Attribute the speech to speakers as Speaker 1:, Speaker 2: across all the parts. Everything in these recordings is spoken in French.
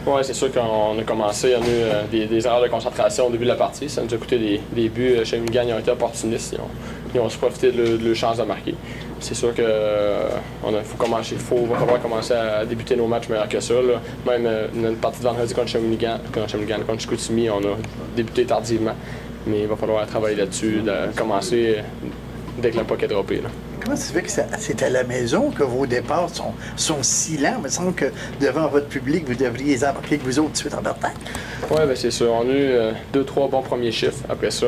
Speaker 1: Oui, c'est sûr qu'on a commencé, on a eu des erreurs de concentration au début de la partie. Ça nous a coûté des buts. Shawinigan, ils ont été opportunistes. Ils ont su profiter de leur chance de marquer. C'est sûr qu'il va falloir commencer à débuter nos matchs meilleurs que ça. Là. Même une partie de vendredi contre Shawinigan, contre Chicoutimi, on a débuté tardivement. Mais il va falloir travailler là-dessus, de commencer dès que le puck est droppé. Là.
Speaker 2: Comment ça se fait que c'est à la maison que vos départs sont si lents? Il me semble que devant votre public, vous devriez les embarquer que vous autres tout de suite en partant.
Speaker 1: Oui, bien c'est sûr. On a eu 2-3 bons premiers chiffres. Après ça,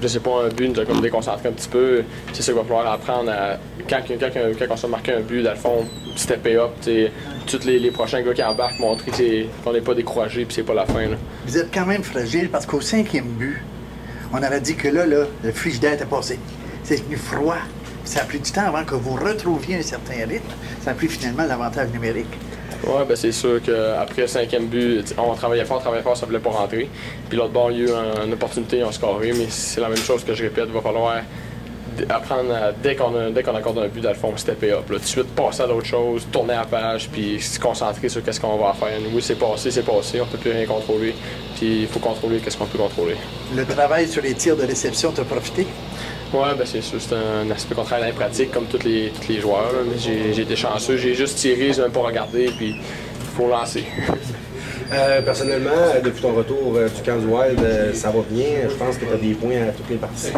Speaker 1: je sais pas, un but nous a comme déconcentré un petit peu. C'est ça qu'il va falloir apprendre à. Quand on s'est marqué un but, dans le fond, stepper up. Tous les prochains gars qui embarquent montrer qu'on n'est pas découragé puis c'est pas la fin. Là.
Speaker 2: Vous êtes quand même fragile parce qu'au 5e but, on avait dit que là le frigidaire était passé. C'est venu froid. Ça a pris du temps avant que vous retrouviez un certain rythme. Ça a pris finalement l'avantage numérique.
Speaker 1: Oui, bien c'est sûr qu'après le 5e but, on travaillait fort, ça ne voulait pas rentrer. Puis l'autre bord, il y a eu une opportunité, on a scoré, mais c'est la même chose que je répète, il va falloir apprendre dès qu'on accorde un but, dans le fond, stepper up. Là, tout de suite, passer à d'autres choses, tourner à la page, puis se concentrer sur qu'est-ce qu'on va faire. Oui, c'est passé, on ne peut plus rien contrôler. Puis il faut contrôler qu'est-ce qu'on peut contrôler.
Speaker 2: Le travail sur les tirs de réception t'a profité?
Speaker 1: Oui, ben c'est sûr, c'est un aspect qu'on travaille dans la pratique comme tous les joueurs. Là. J'ai été chanceux, j'ai juste tiré, j'ai même pas regardé, puis il faut lancer.
Speaker 3: Personnellement, depuis ton retour du camp du Wild, ça va bien. Je pense que tu as des points à toutes les parties.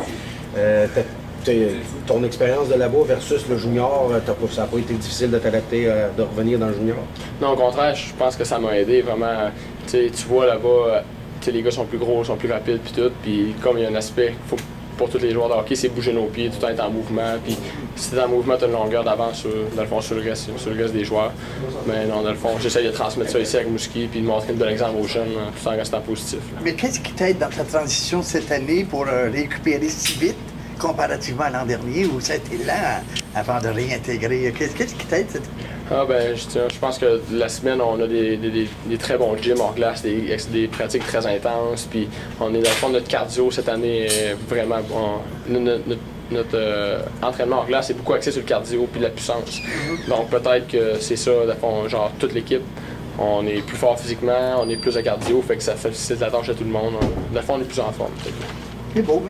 Speaker 3: Ton expérience de là-bas versus le junior, ça n'a pas été difficile de t'adapter, de revenir dans le junior?
Speaker 1: Non, au contraire, je pense que ça m'a aidé vraiment. Tu vois là-bas, les gars sont plus gros, sont plus rapides, puis tout. Puis comme il y a un aspect, pour tous les joueurs de hockey, c'est bouger nos pieds, tout être en mouvement. Puis si tu es en mouvement, tu as une longueur d'avance dans le fond, sur le reste des joueurs. Mais non, dans le fond, j'essaie de transmettre ça ici avec Mouski puis de montrer une bonne exemple aux jeunes tout en restant positif. Là.
Speaker 2: Mais qu'est-ce qui t'aide dans ta transition cette année pour récupérer si vite comparativement à l'an dernier où ça a été lent avant de réintégrer? Qu'est-ce qui t'aide cette année?
Speaker 1: Ah ben, je pense que la semaine, on a des très bons gyms hors glace, des pratiques très intenses. Puis on est dans le fond, notre cardio cette année est vraiment bon. Notre entraînement hors glace est beaucoup axé sur le cardio puis la puissance. Donc peut-être que c'est ça, dans le fond, genre toute l'équipe. On est plus fort physiquement, on est plus de cardio, fait que ça facilite la tâche à tout le monde. Dans le fond, on est plus en forme.
Speaker 2: C'est beau.